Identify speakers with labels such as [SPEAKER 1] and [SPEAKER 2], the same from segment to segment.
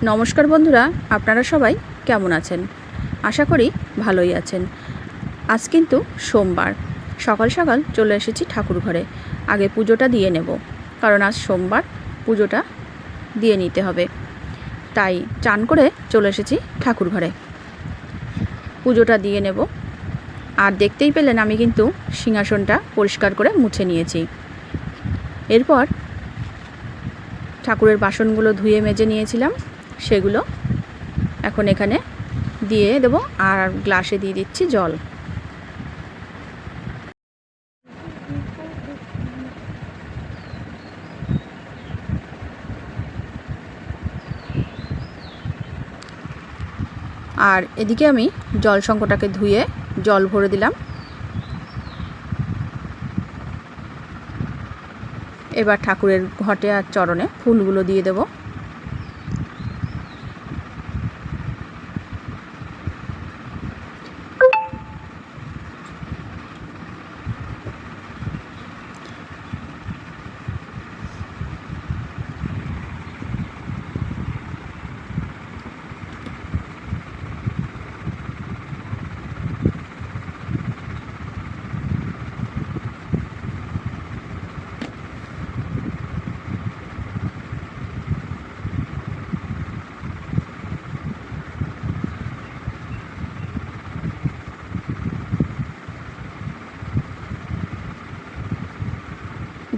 [SPEAKER 1] নমস্কার বন্ধুরা, আপনারা সবাই কেমন আছেন? আশা করি ভালোই আছেন। আজ কিন্তু সোমবার, সকাল সকাল চলে এসেছি ঠাকুর ঘরে। আগে পুজোটা দিয়ে নেব, কারণ আজ সোমবার, পুজোটা দিয়ে নিতে হবে। তাই চান করে চলে এসেছি ঠাকুর ঘরে, পুজোটা দিয়ে নেব। আর দেখতেই পেলেন আমি কিন্তু সিংহাসনটা পরিষ্কার করে মুছে নিয়েছি। এরপর ঠাকুরের বাসনগুলো ধুয়ে মেজে নিয়েছিলাম, সেগুলো এখন এখানে দিয়ে দেবো। আর গ্লাসে দিয়ে দিচ্ছি জল। আর এদিকে আমি জল সংকটাকে ধুয়ে জল ভরে দিলাম। এবার ঠাকুরের ঘটে আর চরণে ফুলগুলো দিয়ে দেব।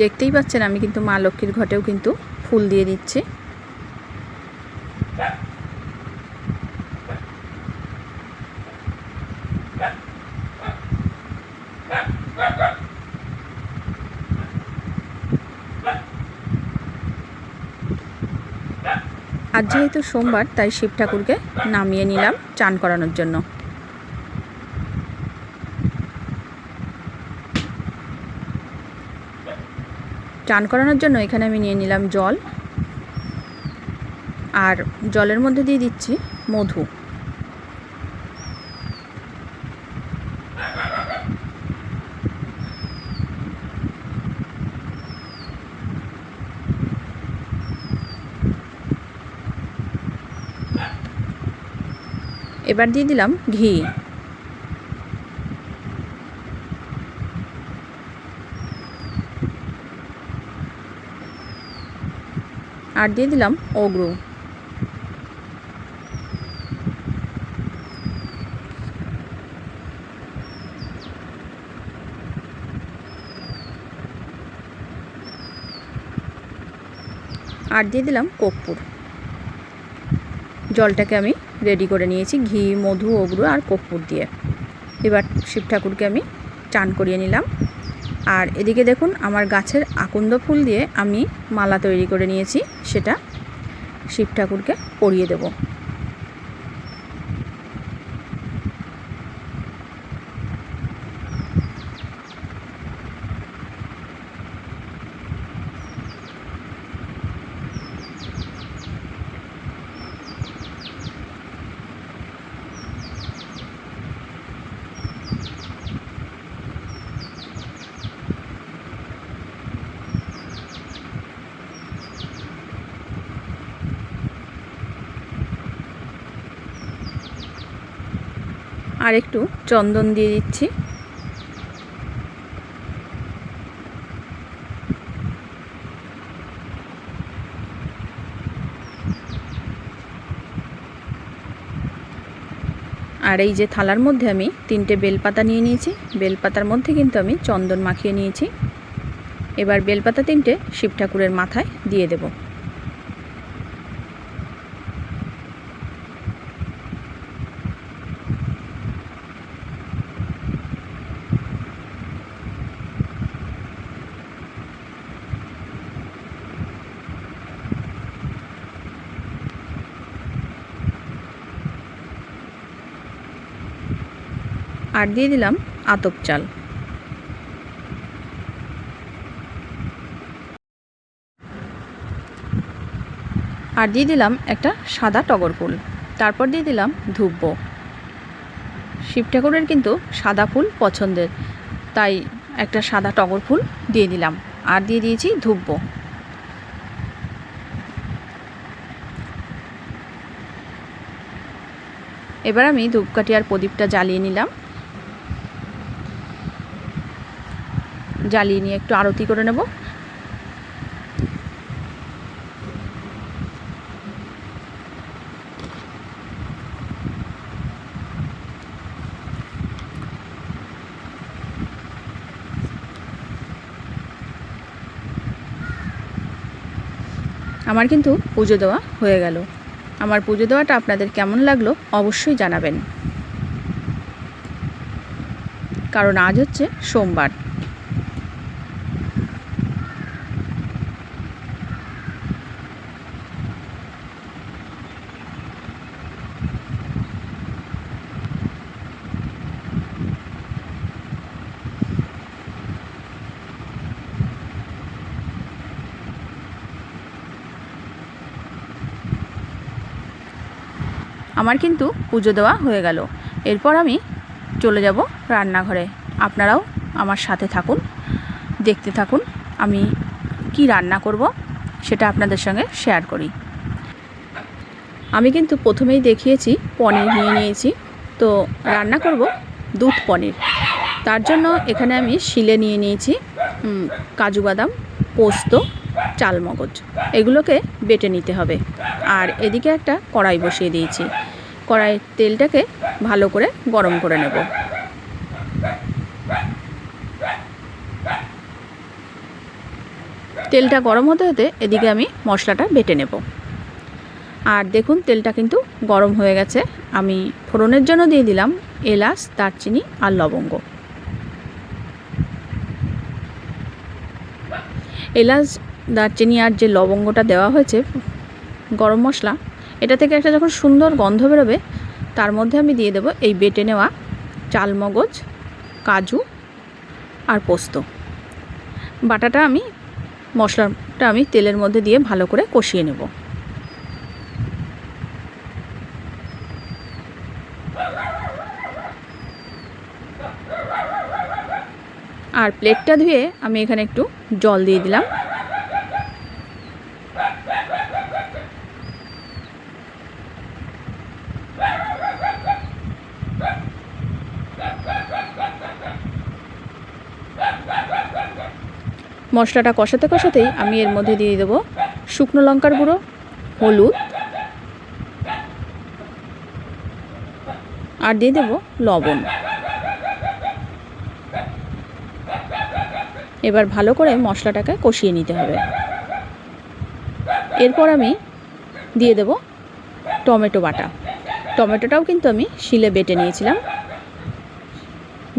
[SPEAKER 1] দেখতেই পাচ্ছেন আমি কিন্তু মা লক্ষ্মীর ঘটেও কিন্তু ফুল দিয়ে দিচ্ছি। আজ যেহেতু সোমবার, তাই শিব ঠাকুরকে নামিয়ে নিলাম চান করানোর জন্য। চান করানোর জন্য এখানে আমি নিয়ে নিলাম জল, আর জলের মধ্যে দিয়ে দিচ্ছি মধু। এবার দিয়ে দিলাম ঘি। আর দিয়ে দিলাম অগ্রু। আর দিয়ে দিলাম কর্পূর। জলটাকে আমি রেডি করে নিয়েছি ঘি, মধু, অগ্রু আর কর্পূর দিয়ে। এবার শিব ঠাকুরকে আমি চান করিয়ে নিলাম। আর এদিকে দেখুন আমার গাছের আকন্দ ফুল দিয়ে আমি মালা তৈরি করে নিয়েছি, সেটা শিব ঠাকুরকে পরিয়ে দেব। আর একটু চন্দন দিয়ে দিচ্ছি। আর এই যে থালার মধ্যে আমি 3টে বেলপাতা নিয়ে নিয়েছি, বেলপাতার মধ্যে কিন্তু আমি চন্দন মাখিয়ে নিয়েছি। এবার বেলপাতা 3টে শিব ঠাকুরের মাথায় দিয়ে দেব। আর দিয়ে দিলাম আতপ চাল। আর দিয়ে দিলাম একটা সাদা টগর ফুল। তারপর দিয়ে দিলাম ধূপ। শিব ঠাকুরের কিন্তু সাদা ফুল পছন্দের, তাই একটা সাদা টগর ফুল দিয়ে দিলাম। আর দিয়ে দিয়েছি ধূপ। এবার আমি ধূপকাঠি আর প্রদীপটা জ্বালিয়ে নিলাম। জ্বালিয়ে নিয়ে একটু আরতি করে নেব। আমার কিন্তু পুজো দেওয়া হয়ে গেল। আমার পুজো দেওয়াটা আপনাদের কেমন লাগলো অবশ্যই জানাবেন, কারণ আজ হচ্ছে সোমবার। আমার কিন্তু পুজো দেওয়া হয়ে গেল। এরপর আমি চলে যাব রান্নাঘরে। আপনারাও আমার সাথে থাকুন, দেখতে থাকুন আমি কি রান্না করব সেটা আপনাদের সঙ্গে শেয়ার করি। আমি কিন্তু প্রথমেই দেখিয়েছি পনির নিয়ে নিয়েছি। তো রান্না করব দুধ পনির। তার জন্য এখানে আমি শিলে নিয়ে নিয়েছি কাজু বাদাম, পোস্ত, চালমগজ, এগুলোকে বেটে নিতে হবে। আর এদিকে একটা কড়াই বসিয়ে দিয়েছি। কড়াইয়ের তেলটাকে ভালো করে গরম করে নেব। তেলটা গরম হতে হতে এদিকে আমি মশলাটা বেটে নেব। আর দেখুন তেলটা কিন্তু গরম হয়ে গেছে। আমি ফোড়নের জন্য দিয়ে দিলাম এলাচ, দারচিনি আর লবঙ্গ। এলাচ, দারচিনি আর যে লবঙ্গটা দেওয়া হয়েছে গরম মশলা, এটা থেকে একটা যখন সুন্দর গন্ধ বেরোবে তার মধ্যে আমি দিয়ে দেব এই বেটে নেওয়া চালমগজ, কাজু আর পোস্ত বাটাটা। মশলাটা আমি তেলের মধ্যে দিয়ে ভালো করে কষিয়ে নেব। আর প্লেটটা ধুয়ে আমি এখানে একটু জল দিয়ে দিলাম। মশলাটা কষাতে কষাতেই আমি এর মধ্যে দিয়ে দেবো শুকনো লঙ্কার গুঁড়ো, হলুদ আর দিয়ে দেবো লবণ। এবার ভালো করে মশলাটাকে কষিয়ে নিতে হবে। এরপর আমি দিয়ে দেব টমেটো বাটা। টমেটোটাও কিন্তু আমি শিলে বেটে নিয়েছিলাম।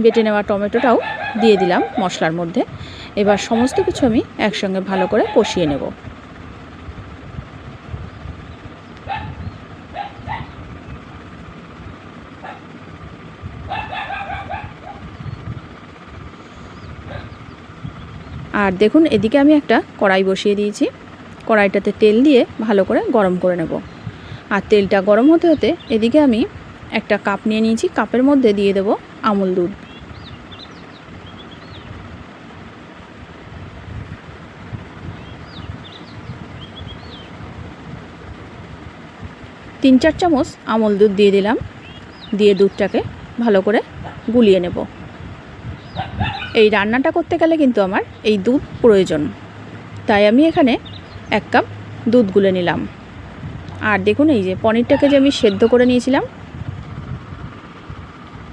[SPEAKER 1] বেটে নেওয়া টমেটোটাও দিয়ে দিলাম মশলার মধ্যে। এবার সমস্ত কিছু আমি একসঙ্গে ভালো করে কষিয়ে নেব। আর দেখুন এদিকে আমি একটা কড়াই বসিয়ে দিয়েছি। কড়াইটাতে তেল দিয়ে ভালো করে গরম করে নেব। আর তেলটা গরম হতে হতে এদিকে আমি একটা কাপ নিয়ে নিয়েছি। কাপের মধ্যে দিয়ে দেব আমুল দুধ। তিন চার চামচ আমুল দুধ দিয়ে দিলাম। দিয়ে দুধটাকে ভালো করে গুলিয়ে নেব। এই রান্নাটা করতে গেলে কিন্তু আমার এই দুধ প্রয়োজন, তাই আমি এখানে 1 কাপ দুধ গুলে নিলাম। আর দেখুন এই যে পনিরটাকে যে আমি সেদ্ধ করে নিয়েছিলাম,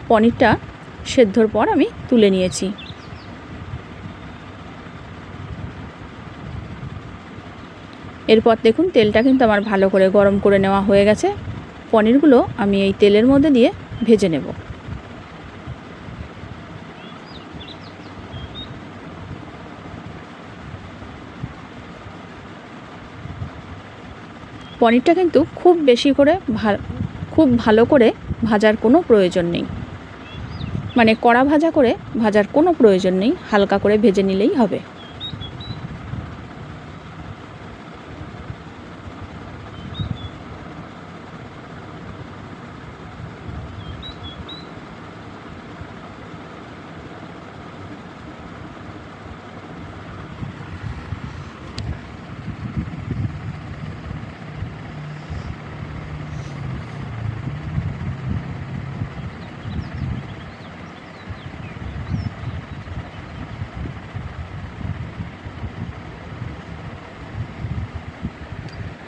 [SPEAKER 1] পনিরটা সেদ্ধর পর আমি তুলে নিয়েছি। এরপর দেখুন তেলটা কিন্তু আমার ভালো করে গরম করে নেওয়া হয়ে গেছে। পনিরগুলো আমি এই তেলের মধ্যে দিয়ে ভেজে নেব। পনিরটা কিন্তু খুব ভালো করে ভাজার কোনো প্রয়োজন নেই। মানে কড়া ভাজা করে ভাজার কোনো প্রয়োজন নেই, হালকা করে ভেজে নিলেই হবে।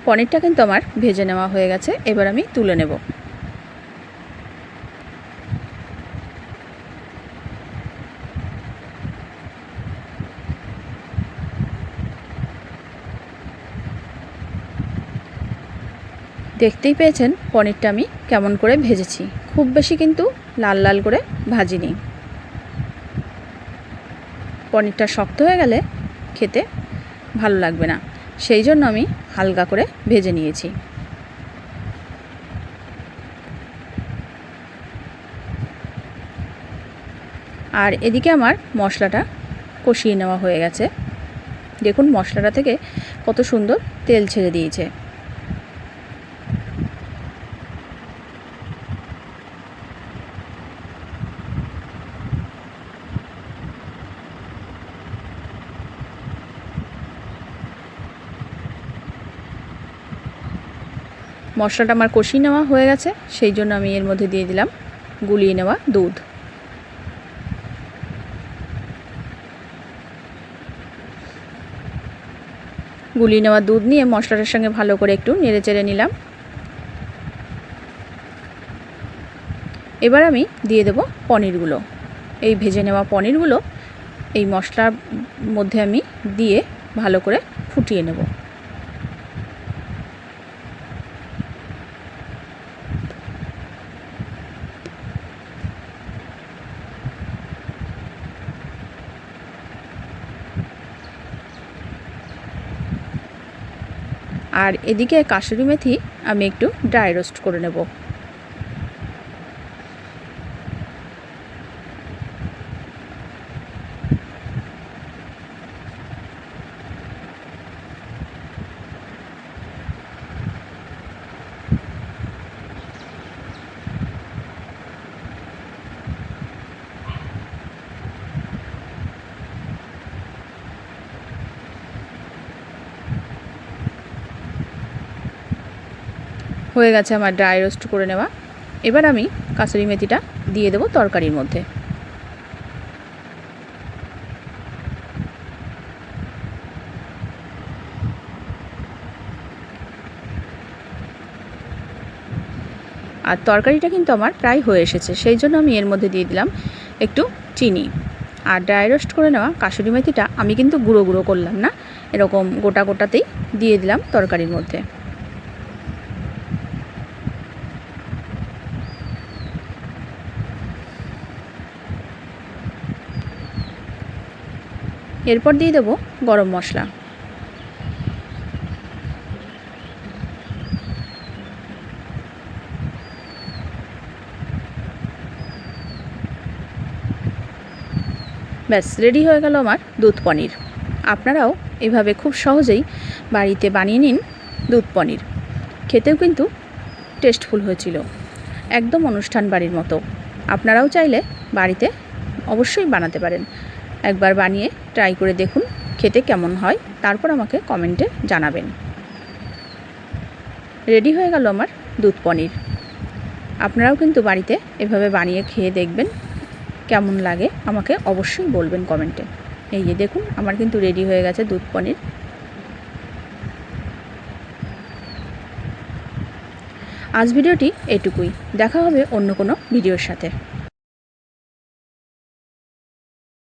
[SPEAKER 1] পনিরটা কিন্তু আমার ভেজে নেওয়া হয়ে গেছে, এবার আমি তুলে নেব। দেখতেই পেয়েছেন পনিরটা আমি কেমন করে ভেজেছি, খুব বেশি কিন্তু লাল লাল করে ভাজিনি। পনিরটা শক্ত হয়ে গেলে খেতে ভালো লাগবে না, সেই জন্য আমি হালকা করে ভেজে নিয়েছি। আর এদিকে আমার মশলাটা কষিয়ে নেওয়া হয়ে গেছে। দেখুন মশলাটা থেকে কত সুন্দর তেল ছেড়ে দিয়েছে। মশলাটা আমার কষিয়ে নেওয়া হয়ে গেছে, সেই জন্য আমি এর মধ্যে দিয়ে দিলাম গুলিয়ে নেওয়া দুধ। গুলিয়ে নেওয়া দুধ নিয়ে মশলাটার সঙ্গে ভালো করে একটু নেড়ে চেড়ে নিলাম। এবার আমি দিয়ে দেব পনিরগুলো। এই ভেজে নেওয়া পনিরগুলো এই মশলার মধ্যে আমি দিয়ে ভালো করে ফুটিয়ে নেব। আর এদিকে কাসুরি মেথি আমি একটু ড্রাই রোস্ট করে নেব। হয়ে গেছে আমার ড্রাই রোস্ট করে নেওয়া। এবার আমি কাসুরি মেথিটা দিয়ে দেব তরকারির মধ্যে। আর তরকারিটা কিন্তু আমার প্রায় হয়ে এসেছে, সেই জন্য আমি এর মধ্যে দিয়ে দিলাম একটু চিনি। আর ড্রাই রোস্ট করে নেওয়া কাসুরি মেথিটা আমি কিন্তু গুঁড়ো গুঁড়ো করলাম না, এরকম গোটা গোটাতেই দিয়ে দিলাম তরকারির মধ্যে। এরপর দিয়ে দেব গরম মশলা। ব্যাস রেডি হয়ে গেল আমার দুধ পনির। আপনারাও এভাবে খুব সহজেই বাড়িতে বানিয়ে নিন দুধ পনির। খেতেও কিন্তু টেস্টফুল হয়েছিল, একদম অনুষ্ঠান বাড়ির মতো। আপনারাও চাইলে বাড়িতে অবশ্যই বানাতে পারেন। একবার বানিয়ে ট্রাই করে দেখুন খেতে কেমন হয়, তারপর আমাকে কমেন্টে জানাবেন। রেডি হয়ে গেল আমার দুধ পনির। আপনারাও কিন্তু বাড়িতে এভাবে বানিয়ে খেয়ে দেখবেন, কেমন লাগে আমাকে অবশ্যই বলবেন কমেন্টে। এই যে দেখুন আমার কিন্তু রেডি হয়ে গেছে দুধ পনির। আজ ভিডিওটি এটুকুই, দেখা হবে অন্য কোনো ভিডিওর সাথে।